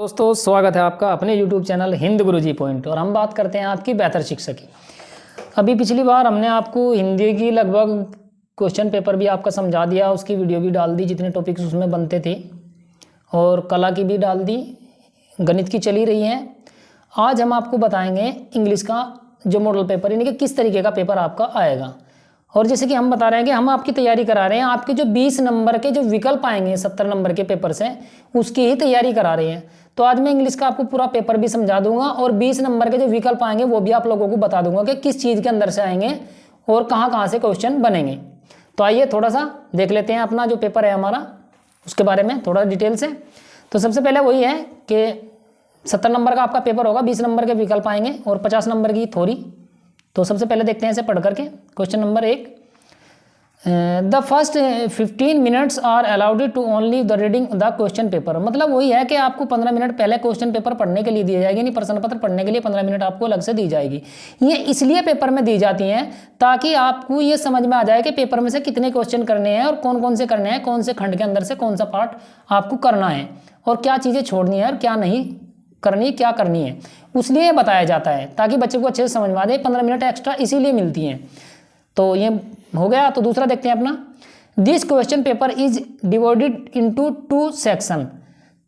दोस्तों स्वागत है आपका अपने YouTube चैनल हिंद गुरुजी पॉइंट। और हम बात करते हैं आपकी बेहतर शिक्षा की। अभी पिछली बार हमने आपको हिंदी की लगभग क्वेश्चन पेपर भी आपका समझा दिया, उसकी वीडियो भी डाल दी जितने टॉपिक्स उसमें बनते थे, और कला की भी डाल दी, गणित की चली रही हैं। आज हम आपको बताएंगे इंग्लिश का जो मॉडल पेपर, यानी कि किस तरीके का पेपर आपका आएगा। और जैसे कि हम बता रहे हैं कि हम आपकी तैयारी करा रहे हैं, आपके जो 20 नंबर के जो विकल्प आएंगे 70 नंबर के पेपर से, उसकी ही तैयारी करा रहे हैं। तो आज मैं इंग्लिश का आपको पूरा पेपर भी समझा दूंगा और 20 नंबर के जो विकल्प आएंगे वो भी आप लोगों को बता दूंगा कि किस चीज़ के अंदर से आएंगे और कहाँ से क्वेश्चन बनेंगे। तो आइए थोड़ा सा देख लेते हैं अपना जो पेपर है हमारा, उसके बारे में थोड़ा डिटेल से। तो सबसे पहले वही है कि 70 नंबर का आपका पेपर होगा, 20 नंबर के विकल्प आएंगे और 50 नंबर की थ्योरी। तो सबसे पहले देखते हैं इसे पढ़ करके। Question number 1, the first 15 minutes are allowed to only the reading the question paper. मतलब वही है कि आपको 15 मिनट पहले क्वेश्चन पेपर पढ़ने के लिए दिया जाएगी, नहीं प्रश्न पत्र पढ़ने के लिए 15 मिनट आपको अलग से दी जाएगी। ये इसलिए पेपर में दी जाती हैं ताकि आपको ये समझ में आ जाए कि पेपर में से कितने क्वेश्चन करने हैं और कौन कौन से करने हैं, कौन से खंड के अंदर से कौन सा पार्ट आपको करना है और क्या चीज़ें छोड़नी है और क्या नहीं करनी, क्या करनी है, इसलिए बताया जाता है ताकि बच्चे को अच्छे से समझ में आ जाए। 15 मिनट एक्स्ट्रा इसीलिए मिलती हैं। तो ये हो गया। तो दूसरा देखते हैं अपना, this question paper is divided into 2 section.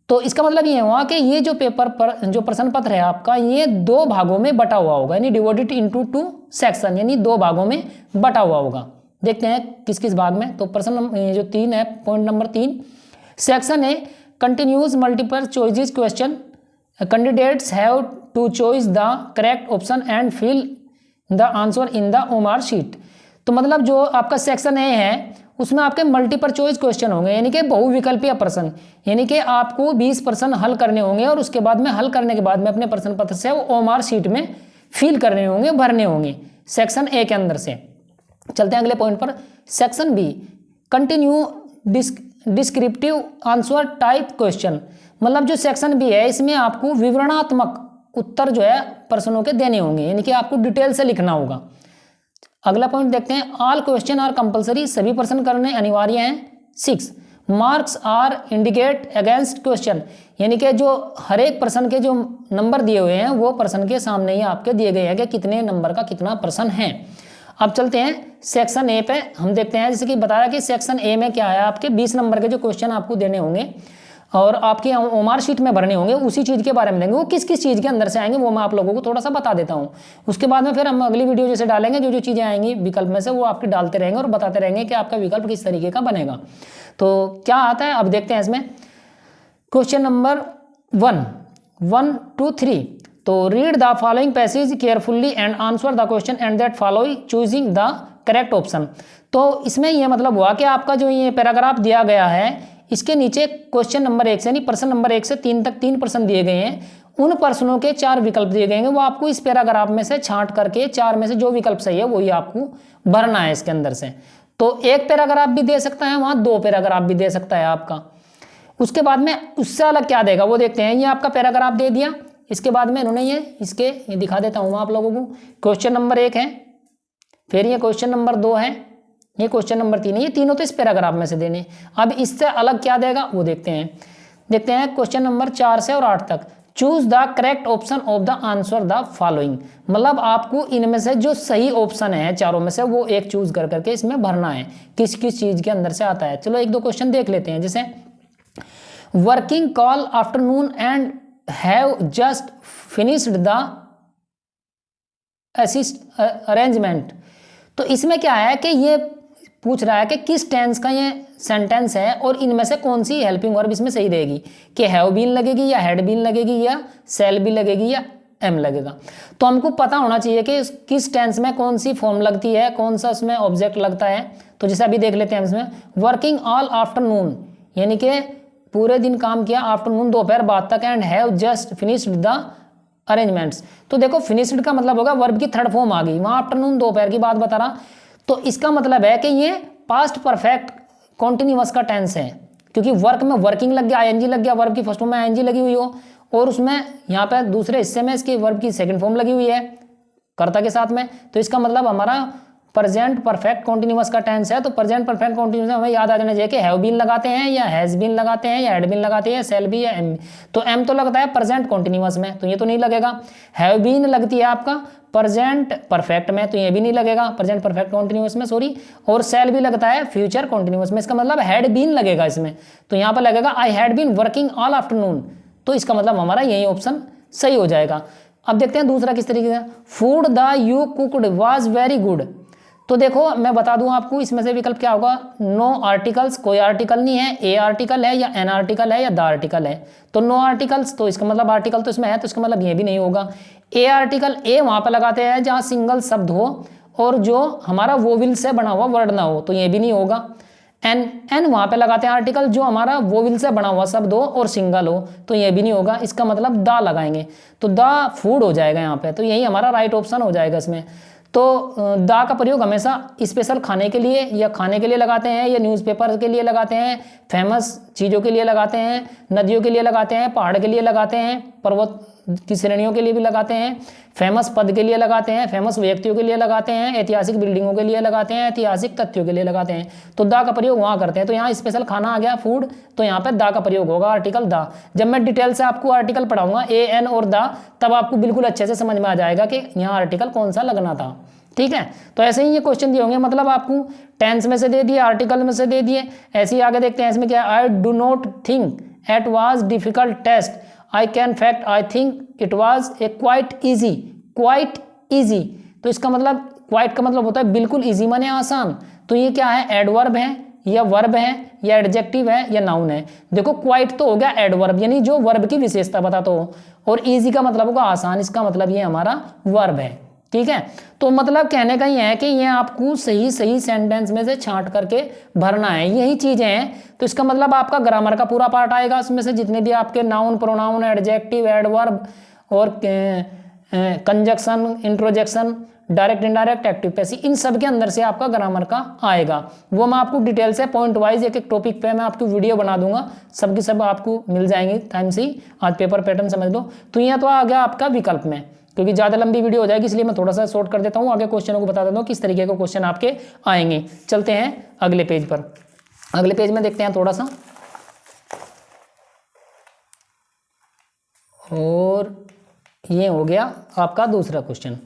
तो इसका मतलब ये हुआ कि ये जो पेपर पर जो प्रश्न पत्र है आपका, ये 2 भागों में बटा हुआ होगा, यानी डिवाइडेड इनटू 2 सेक्शन, यानी 2 भागों में बटा हुआ होगा। देखते हैं किस किस भाग में। तो प्रश्न ये जो 3 है, point number 3, section A continuous multiple choices question, candidates have to choice the correct option and fill the answer in the OMR sheet. तो मतलब जो आपका सेक्शन ए है उसमें आपके मल्टीपल चॉइस क्वेश्चन होंगे, यानी कि बहुविकल्पीय प्रश्न, यानी कि आपको 20 प्रश्न हल करने होंगे और उसके बाद में हल करने के बाद में अपने प्रश्न पत्र से वो ओमार शीट में फिल करने होंगे, भरने होंगे सेक्शन ए के अंदर से। चलते हैं अगले पॉइंट पर। Section B continue descriptive answer type question. मतलब जो सेक्शन बी है इसमें आपको विवरणात्मक उत्तर जो है प्रश्नों के देने होंगे, यानी कि आपको डिटेल से लिखना होगा। अगला पॉइंट देखते हैं, ऑल क्वेश्चन आर कंपलसरी, सभी प्रश्न करने अनिवार्य हैं। 6, marks are indicate against question, यानी कि जो हर एक प्रश्न के जो नंबर दिए हुए हैं वो प्रश्न के सामने ही आपके दिए गए हैं कि कितने नंबर का कितना प्रश्न है। अब चलते हैं सेक्शन ए पे, हम देखते हैं जैसे कि बताया कि सेक्शन ए में क्या है, आपके 20 नंबर के जो क्वेश्चन आपको देने होंगे और आपके ओमार शीट में भरने होंगे, उसी चीज़ के बारे में देंगे। वो किस किस चीज़ के अंदर से आएंगे वो मैं आप लोगों को थोड़ा सा बता देता हूँ। उसके बाद में फिर हम अगली वीडियो जैसे डालेंगे, जो जो चीज़ें आएंगी विकल्प में से वो आपके डालते रहेंगे और बताते रहेंगे कि आपका विकल्प किस तरीके का बनेगा। तो क्या आता है अब देखते हैं इसमें। क्वेश्चन नंबर 1 to 3, तो read the following passage carefully and answer the question and that following choosing the correct option. तो इसमें यह मतलब हुआ कि आपका जो ये पैराग्राफ दिया गया है इसके नीचे क्वेश्चन नंबर 1 से, यानी प्रश्न नंबर 1 से 3 तक 3 प्रश्न दिए गए हैं। उन प्रश्नों के 4 विकल्प दिए गए हैं, वो आपको इस पैराग्राफ में से छांट करके 4 में से जो विकल्प सही है वही आपको भरना है इसके अंदर से। तो 1 पैराग्राफ भी दे सकता है वहाँ, 2 पैराग्राफ भी दे सकता है आपका। उसके बाद में उससे अलग क्या देगा वो देखते हैं। ये आपका पैराग्राफ दे दिया, इसके बाद में इन्होंने ये दिखा देता हूँ आप लोगों को। क्वेश्चन नंबर 1 है, फिर ये क्वेश्चन नंबर 2 है, ये क्वेश्चन नंबर 3 है, ये तीनों तो इस पैराग्राफ में से देने। अब इससे अलग क्या देगा वो देखते हैं क्वेश्चन नंबर 4 से और 8 तक। Choose the correct option of the answer the following, मतलब आपको इनमें से जो सही ऑप्शन है चारों में से वो एक चूज कर करके इसमें भरना है, किस किस चीज के अंदर से आता है। चलो 1-2 क्वेश्चन देख लेते हैं। जैसे working call afternoon and have just finished the arrangement. तो इसमें क्या है कि ये पूछ रहा है कि किस टेंस का ये सेंटेंस है और इनमें से कौन सी हेल्पिंग वर्ब इसमें सही रहेगी, कि हैव बीन लगेगी या हैड बीन लगेगी या शैल बी लगेगी या एम लगेगा। तो हमको पता होना चाहिए कि किस टेंस में कौन सी फॉर्म लगती है, कौन सा उसमें ऑब्जेक्ट लगता है। तो जैसे अभी देख लेते हैं इसमें, वर्किंग ऑल आफ्टरनून, यानी कि पूरे दिन काम किया, आफ्टरनून दोपहर बाद तक, and have just finished the arrangements. तो देखो फिनिश्ड का मतलब होगा वर्ब की 3rd फॉर्म आ गई, वहाँ आफ्टरनून दोपहर की बात बता रहा। तो इसका मतलब है कि ये पास्ट परफेक्ट कॉन्टिन्यूअस का टेंस है, क्योंकि वर्क में वर्किंग लग गया, आईएनजी लग गया, वर्ब की फर्स्ट फॉर्म में आईएनजी लगी हुई हो और उसमें यहाँ पे दूसरे हिस्से में इसकी वर्ब की 2nd फॉर्म लगी हुई है कर्ता के साथ में। तो इसका मतलब हमारा प्रेजेंट परफेक्ट कॉन्टिन्यूअस का टेंस है, तो प्रेजेंट परफेक्ट कॉन्टिन्यूअस हमें याद आ जाना चाहिए कि हैव बीन लगाते हैं या हैज बीन लगाते हैं या हैड बीन लगाते हैं, सेल बी या एम। तो एम तो लगता है प्रेजेंट कॉन्टिन्यूअस में, तो ये तो नहीं लगेगा। हैव बीन लगती है आपका प्रेजेंट परफेक्ट में, तो ये भी नहीं लगेगा प्रेजेंट परफेक्ट कॉन्टिन्यूअस में, सॉरी। और सेल भी लगता है फ्यूचर कॉन्टिन्यूअस में, इसका मतलब हैड बीन लगेगा इसमें, तो यहाँ पर लगेगा I had been working all afternoon, तो इसका मतलब हमारा यही ऑप्शन सही हो जाएगा। अब देखते हैं दूसरा किस तरीके से। Food the you cooked was very good, तो देखो मैं बता दूं आपको इसमें से विकल्प क्या होगा। नो आर्टिकल्स, कोई आर्टिकल नहीं है, ए आर्टिकल है या एन आर्टिकल है या द आर्टिकल है, तो नो आर्टिकल्स, तो इसका मतलब आर्टिकल तो इसमें है, तो इसका मतलब ये भी नहीं होगा। ए आर्टिकल, ए वहां पर लगाते हैं जहां सिंगल शब्द हो और जो हमारा वोविल से बना हुआ वर्ड ना हो, तो ये भी नहीं होगा। एन, एन वहां पे लगाते हैं आर्टिकल जो हमारा वोविल से बना हुआ शब्द हो और सिंगल हो, तो ये भी नहीं होगा। इसका मतलब द लगाएंगे, तो द फूड हो जाएगा यहाँ पे, तो यही हमारा राइट ऑप्शन हो जाएगा इसमें। तो दा का प्रयोग हमेशा स्पेशल खाने के लिए या खाने के लिए लगाते हैं, या न्यूज़पेपर के लिए लगाते हैं, फेमस चीज़ों के लिए लगाते हैं, नदियों के लिए लगाते हैं, पहाड़ के लिए लगाते हैं, पर्वत की श्रेणियों के लिए भी लगाते हैं, फेमस पद के लिए लगाते हैं, फेमस व्यक्तियों के लिए लगाते हैं, ऐतिहासिक बिल्डिंगों के लिए लगाते हैं, ऐतिहासिक तथ्यों के लिए लगाते हैं, तो दा का प्रयोग वहाँ करते हैं। तो यहाँ स्पेशल खाना आ गया फूड, तो यहाँ पे दा का प्रयोग होगा, आर्टिकल दा। जब मैं डिटेल से आपको आर्टिकल पढ़ाऊंगा ए एन और दा, तब आपको बिल्कुल अच्छे से समझ में आ जाएगा कि यहाँ आर्टिकल कौन सा लगना था। ठीक है, तो ऐसे ही ये क्वेश्चन दिए होंगे, मतलब आपको टेंस में से दे दिए, आर्टिकल में से दे दिए। ऐसे ही आगे देखते हैं इसमें क्या है। I do not think it was difficult test, I can fact I think it was a quite easy, quite easy, तो इसका मतलब क्वाइट का मतलब होता है बिल्कुल, ईजी माने आसान, तो ये क्या है, एडवर्ब है या वर्ब है या एडजेक्टिव है या नाउन है। देखो क्वाइट तो हो गया एडवर्ब, यानी जो वर्ब की विशेषता बताता हो, और ईजी का मतलब होगा आसान, इसका मतलब ये हमारा वर्ब है। ठीक है, तो मतलब कहने का ही है कि ये आपको सही सही सेंटेंस में से छांट करके भरना है, यही चीजें हैं। तो इसका मतलब आपका ग्रामर का पूरा पार्ट आएगा, उसमें से जितने भी आपके नाउन, प्रोनाउन, एडजेक्टिव, एडवर्ब और conjunction, interjection, direct, indirect, active, passive, इन सब के अंदर से आपका ग्रामर का आएगा। वो मैं आपको डिटेल से पॉइंट वाइज एक एक टॉपिक पे मैं आपको वीडियो बना दूंगा, सबकी सब आपको मिल जाएंगे टाइम से ही। आज पेपर पैटर्न समझ लो। तो यहाँ तो आ गया आपका विकल्प में, क्योंकि ज़्यादा लंबी वीडियो हो जाएगी इसलिए मैं थोड़ा सा शॉर्ट कर देता हूँ, आगे क्वेश्चनों को बता देता हूँ किस तरीके के क्वेश्चन आपके आएंगे। चलते हैं अगले पेज पर। अगले पेज में देखते हैं थोड़ा सा, और ये हो गया आपका दूसरा question.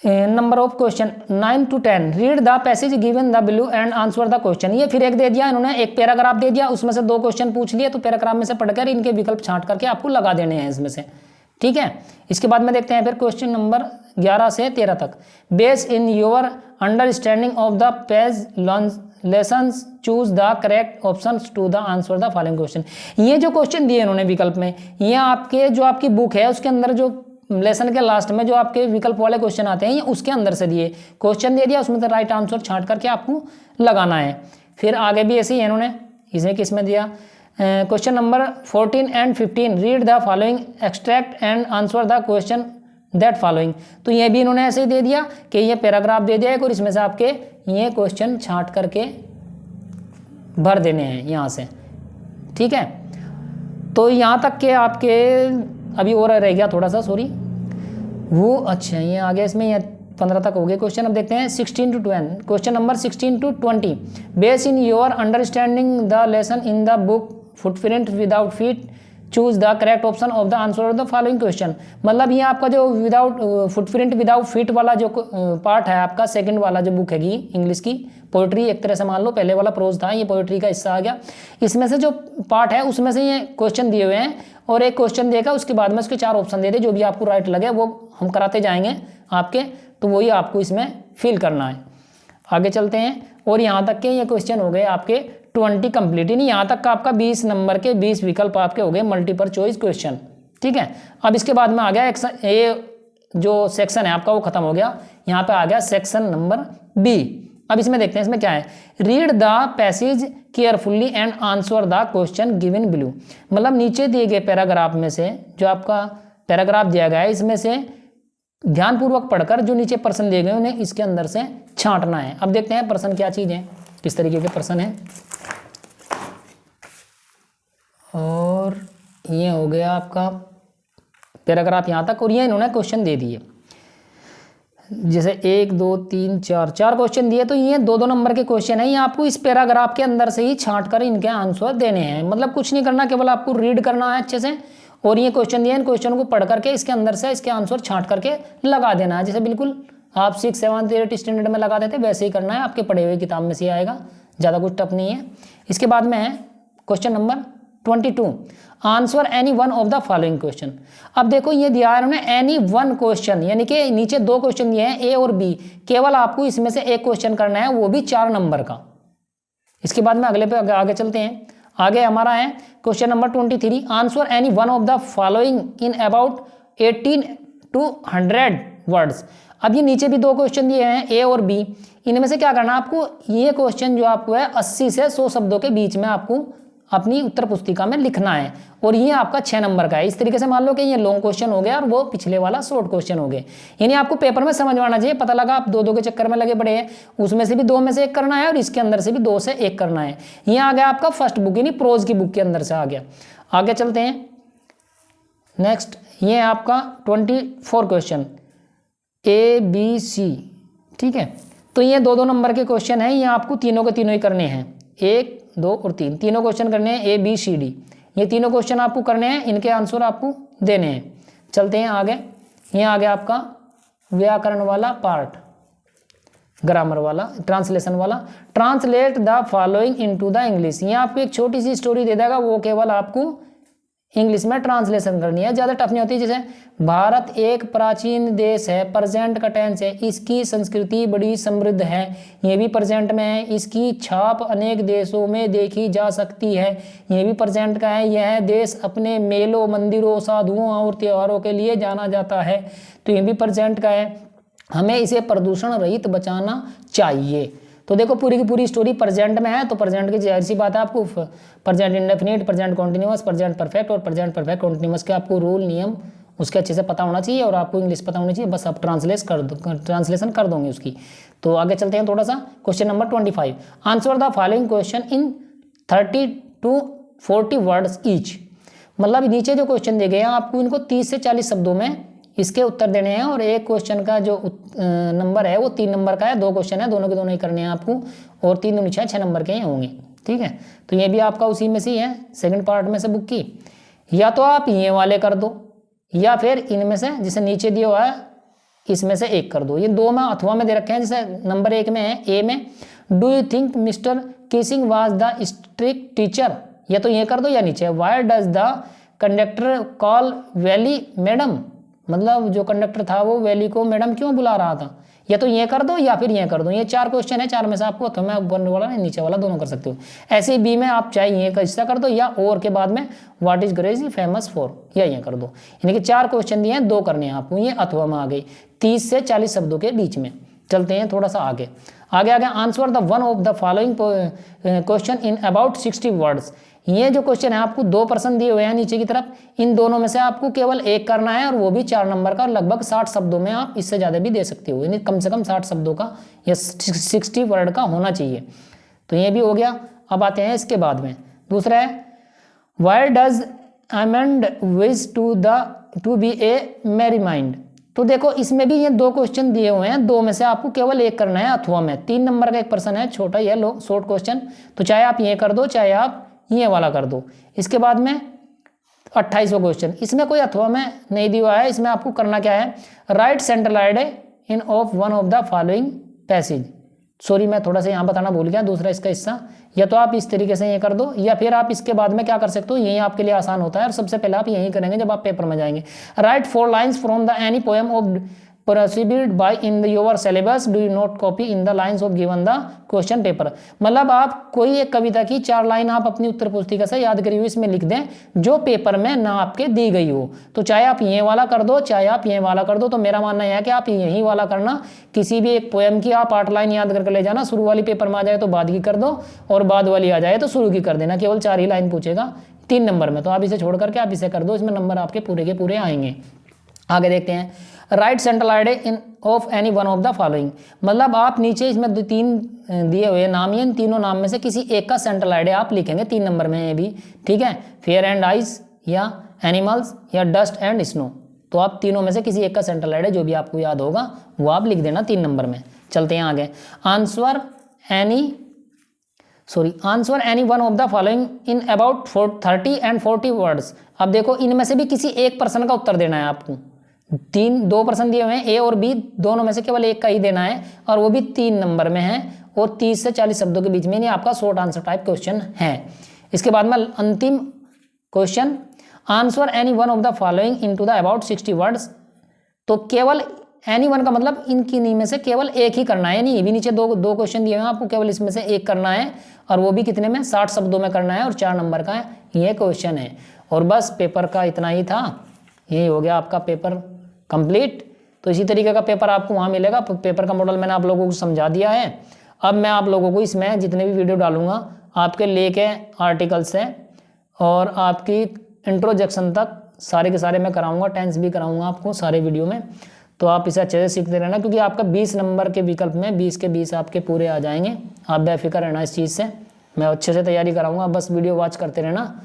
Number of question 9 to 10, read the passage given the below and answer the question. ये फिर एक दे दिया इन्होंने, एक पैराग्राफ दे दिया, उसमें से 2 क्वेश्चन पूछ लिए, तो पैराग्राफ में से पढ़कर इनके विकल्प छांट करके आपको लगा देने हैं इसमें से। ठीक है, इसके बाद में देखते हैं फिर क्वेश्चन नंबर 11 से 13 तक। Base in your understanding of the page lessons choose the correct option to the answer the following question. ये जो क्वेश्चन दिए इन्होंने विकल्प में, ये आपके जो आपकी बुक है उसके अंदर जो लेसन के लास्ट में जो आपके विकल्प वाले क्वेश्चन आते हैं, ये उसके अंदर से दिए क्वेश्चन दे दिया, उसमें से राइट आंसर छांट करके आपको लगाना है। फिर आगे भी ऐसे ही इन्होंने इसमें किस में दिया, question number 14 and 15, read the following extract and answer the question that following. तो ये भी इन्होंने ऐसे ही दे दिया कि ये पैराग्राफ दे दिया है और इसमें से आपके ये क्वेश्चन छांट करके भर देने हैं यहाँ से। ठीक है, तो यहाँ तक के आपके अभी और रह गया थोड़ा सा, सॉरी वो, अच्छा ये आ गया इसमें, ये 15 तक हो गए क्वेश्चन। अब देखते हैं 16 to 20, question number 16 to 20, base in your understanding the lesson in the book footprint without feet choose the correct option of the answer of the following question. मतलब ये आपका जो विदाउट फुटप्रिंट विदाउट फीट वाला जो part है आपका, second वाला जो बुक हैगी इंग्लिश की पोइट्री, एक तरह से मान लो पहले वाला प्रोज था, ये पोइट्री का हिस्सा आ गया। इसमें से जो पार्ट है उसमें से ये क्वेश्चन दिए हुए हैं, और एक क्वेश्चन देगा उसके बाद में उसके 4 ऑप्शन दे दे, जो भी आपको राइट लगे वो हम कराते जाएंगे आपके, तो वही आपको इसमें फिल करना है। आगे चलते हैं, और यहाँ तक के ये क्वेश्चन हो गए आपके 20 कंप्लीट, यानी यहाँ तक का आपका 20 नंबर के 20 विकल्प आपके हो गए मल्टीपल चॉइस क्वेश्चन। ठीक है, अब इसके बाद में आ गया ये जो सेक्शन है आपका वो खत्म हो गया, यहाँ पे आ गया सेक्शन नंबर बी। अब इसमें देखते हैं इसमें क्या है, read the passage carefully and answer the question given below. मतलब नीचे दिए गए पैराग्राफ में से जो आपका पैराग्राफ दिया गया है, इसमें से ध्यानपूर्वक पढ़कर जो नीचे प्रश्न दिए गए उन्हें इसके अंदर से छांटना है। अब देखते हैं प्रश्न क्या चीज़ है, किस तरीके के प्रश्न है। और ये हो गया आपका पैराग्राफ यहाँ तक, और ये इन्होंने क्वेश्चन दे दिए। जैसे 1 2 3 4 4 क्वेश्चन दिए, तो ये 2-2 नंबर के क्वेश्चन है। ये आपको इस पैराग्राफ के अंदर से ही छांट कर इनके आंसर देने हैं। मतलब कुछ नहीं करना, केवल आपको रीड करना है अच्छे से, और ये क्वेश्चन दिए, इन क्वेश्चन को पढ़ करके इसके अंदर से इसके आंसर छांट करके लगा देना है। जैसे बिल्कुल आप 6 7 8 स्टैंडर्ड में लगा देते वैसे ही करना है, आपके पढ़े हुए किताब में से आएगा, ज़्यादा कुछ टफ नहीं है। इसके बाद में है question number 22, answer any one of the following question. अब देखो ये दिया है उन्होंने एनी वन क्वेश्चन, यानी कि नीचे 2 क्वेश्चन दिए हैं ए और बी, केवल आपको इसमें से एक क्वेश्चन करना है, वो भी 4 नंबर का। इसके बाद में अगले पे आगे चलते हैं। आगे हमारा है question number 23, answer any one of the following in about 18 to 100 words. अब ये नीचे भी 2 क्वेश्चन दिए हैं ए और बी, इनमें से क्या करना है आपको, ये क्वेश्चन जो आपको है 80 से 100 शब्दों के बीच में आपको अपनी उत्तर पुस्तिका में लिखना है, और ये आपका 6 नंबर का है। इस तरीके से मान लो कि ये लॉन्ग क्वेश्चन हो गया और वो पिछले वाला शॉर्ट क्वेश्चन हो गए। यानी आपको पेपर में समझ में आना चाहिए। पता लगा आप 2-2 के चक्कर में लगे पड़े हैं, उसमें से भी 2 में से 1 करना है और इसके अंदर से भी 2 से 1 करना है। ये आ गया आपका फर्स्ट बुक, यानी प्रोज की बुक के अंदर से आ गया। आगे चलते हैं नेक्स्ट, ये आपका 24 क्वेश्चन ए बी सी, ठीक है। तो ये 2-2 नंबर के क्वेश्चन हैं, ये आपको तीनों के तीनों ही करने हैं, 1 2 और 3, तीनों क्वेश्चन करने हैं ए बी सी डी। ये तीनों क्वेश्चन आपको करने हैं, इनके आंसर आपको देने हैं। चलते हैं आगे, ये आ गया आपका व्याकरण वाला पार्ट, ग्रामर वाला, ट्रांसलेशन वाला। Translate the following into the English. ये आपको एक छोटी सी स्टोरी दे देगा, वो केवल आपको इंग्लिश में ट्रांसलेशन करनी है, ज़्यादा टफ नहीं होती। जैसे भारत एक प्राचीन देश है, प्रेजेंट का टेंस है, इसकी संस्कृति बड़ी समृद्ध है, ये भी प्रेजेंट में है। इसकी छाप अनेक देशों में देखी जा सकती है, ये भी प्रेजेंट का है। यह देश अपने मेलों, मंदिरों, साधुओं और त्योहारों के लिए जाना जाता है, तो ये भी प्रेजेंट का है। हमें इसे प्रदूषण रहित बचाना चाहिए। तो देखो पूरी की पूरी स्टोरी प्रेजेंट में है, तो प्रेजेंट की जाहिर सी बात है आपको present indefinite, present continuous, present perfect और प्रेजेंट परफेक्ट कॉन्टिन्यूअस के आपको रूल नियम उसके अच्छे से पता होना चाहिए, और आपको इंग्लिश पता होनी चाहिए। बस आप ट्रांसलेशन कर दोगे उसकी। तो आगे चलते हैं थोड़ा सा, question number 25, answer the following question in 30 to 40 words each. मतलब नीचे जो क्वेश्चन दिए गए हैं आपको इनको 30 से 40 शब्दों में इसके उत्तर देने हैं, और एक क्वेश्चन का जो नंबर है वो 3 नंबर का है। 2 क्वेश्चन है, दोनों के दोनों ही करने हैं आपको, और 3 दूनी 6 नंबर के ही होंगे, ठीक है। तो ये भी आपका उसी में से ही है, सेकंड पार्ट में से बुक की। या तो आप ये वाले कर दो, या फिर इनमें से जिसे नीचे दिया हुआ है इसमें से एक कर दो। ये 2 में अथवा में दे रखे हैं। जैसे नंबर 1 में है ए में, do you think mister Keesing was the strict teacher. या तो ये कर दो या नीचे, why does the conductor call valley madam. मतलब जो कंडक्टर था वो वैली को मैडम क्यों बुला रहा था। या तो ये कर दो या फिर ये कर दो। ये 4 क्वेश्चन है, 4 में से आपको तो मैं ऊपर वाला नीचे वाला दोनों कर सकते हो। ऐसे ही बी में आप चाहे ये का हिस्सा कर दो, या और के बाद में what is greasy famous for, या ये कर दो। यानी कि 4 क्वेश्चन दिए हैं, 2 करने हैं आपको। ये अथवा में आ गई 30 से 40 शब्दों के बीच में। चलते हैं थोड़ा सा आगे आगे answer the one of the following question in about 60 words. ये जो क्वेश्चन है आपको 2% दिए हुए हैं नीचे की तरफ, इन दोनों में से आपको केवल एक करना है, और वो भी 4 नंबर का, और लगभग 60 शब्दों में। आप इससे ज़्यादा भी दे सकते हो, यानी कम से कम 60 शब्दों का या 60 वर्ड का होना चाहिए। तो ये भी हो गया। अब आते हैं इसके बाद में दूसरा है, why does Amanda wish to be a mermaid. तो देखो इसमें भी ये 2 क्वेश्चन दिए हुए हैं, 2 में से आपको केवल एक करना है अथवा में। 3 नंबर का एक प्रश्न है, छोटा ये लो शॉर्ट क्वेश्चन। तो चाहे आप ये कर दो, चाहे आप ये वाला कर दो। इसके बाद में 28वां क्वेश्चन, इसमें कोई अथवा में नहीं दिया है। इसमें आपको करना क्या है, right central eyed in of one of the following passage. Sorry मैं थोड़ा सा यहाँ बताना भूल गया, दूसरा इसका हिस्सा। या तो आप इस तरीके से ये कर दो, या फिर आप इसके बाद में क्या कर सकते हो, यही आपके लिए आसान होता है, और सबसे पहले आप यही करेंगे जब आप पेपर में जाएंगे। Right 4 lines from the any poem of proceed bye in your syllabus, do you not copy in the lines of given the question paper. मतलब आप कोई एक कविता की 4 लाइन आप अपनी उत्तर पुस्तिका से याद करी हुई इसमें लिख दें, जो पेपर में ना आपके दी गई हो। तो चाहे आप ये वाला कर दो, चाहे आप ये वाला कर दो। तो मेरा मानना यह है कि आप यही वाला करना। किसी भी एक पोएम की आप 8 लाइन याद करके ले जाना, शुरू वाली पेपर में आ जाए तो बाद की कर दो, और बाद वाली आ जाए तो शुरू की कर देना। केवल 4 ही लाइन पूछेगा 3 नंबर में, तो आप इसे छोड़ करके आप इसे कर दो, इसमें नंबर आपके पूरे के पूरे आएंगे। आगे देखते हैं, right central eyed in of any one of the following. मतलब आप नीचे इसमें 3 दिए हुए नाम, इन तीनों नाम में से किसी एक का सेंट्रल आइडे आप लिखेंगे 3 नंबर में, ये भी ठीक है। फेयर एंड आइस, या एनिमल्स, या डस्ट एंड स्नो। तो आप तीनों में से किसी एक का सेंट्रल हेड है, जो भी आपको याद होगा वो आप लिख देना 3 नंबर में। चलते हैं आगे। Answer any one of the following in about 30 and 40 words. अब देखो इनमें से भी किसी एक पर्सन का उत्तर देना है आपको। 2 पर्सन दिए हुए हैं, ए और बी, दोनों में से केवल एक का ही देना है, और वो भी 3 नंबर में है, और 30 से 40 शब्दों के बीच में। ये आपका शॉर्ट आंसर टाइप क्वेश्चन है। इसके बाद में अंतिम question, answer any one of the following into the about 60 words. तो केवल एनी वन का मतलब इनकी में से केवल एक ही करना है, नहीं भी नीचे दो क्वेश्चन दिए हुए हैं, आपको केवल इसमें से एक करना है, और वो भी कितने में, 60 शब्दों में करना है, और 4 नंबर का ये क्वेश्चन है। और बस पेपर का इतना ही था, यही हो गया आपका पेपर कंप्लीट। तो इसी तरीके का पेपर आपको वहाँ मिलेगा। पेपर का मॉडल मैंने आप लोगों को समझा दिया है। अब मैं आप लोगों को इसमें जितने भी वीडियो डालूंगा आपके लेके आर्टिकल से और आपकी इंट्रोडक्शन तक सारे के सारे मैं कराऊंगा, टेंस भी कराऊंगा आपको सारे वीडियो में। तो आप इसे अच्छे से सीखते रहना, क्योंकि आपका 20 नंबर के विकल्प में 20 के 20 आपके पूरे आ जाएंगे। आप बेफिक्र रहना इस चीज़ से, मैं अच्छे से तैयारी कराऊंगा, बस वीडियो वॉच करते रहना।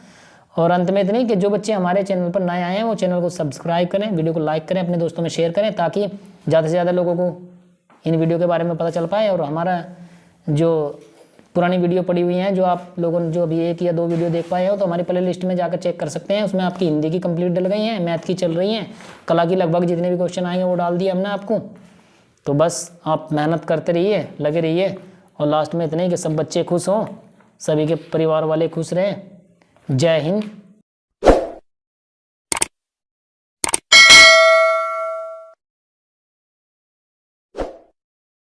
और अंत में इतनी कि जो बच्चे हमारे चैनल पर नए आए हैं वो चैनल को सब्सक्राइब करें, वीडियो को लाइक करें, अपने दोस्तों में शेयर करें, ताकि ज़्यादा से ज़्यादा लोगों को इन वीडियो के बारे में पता चल पाए। और हमारा जो पुरानी वीडियो पड़ी हुई हैं, जो आप लोगों ने जो अभी 1 या 2 वीडियो देख पाए हो, तो हमारी प्ले लिस्ट में जाकर चेक कर सकते हैं। उसमें आपकी हिंदी की कंप्लीट डल गई हैं, मैथ की चल रही हैं, कला की लगभग जितने भी क्वेश्चन आएंगे वो डाल दिए हमने आपको। तो बस आप मेहनत करते रहिए, लगे रहिए, और लास्ट में इतने ही कि सब बच्चे खुश हों, सभी के परिवार वाले खुश रहें। जय हिंद,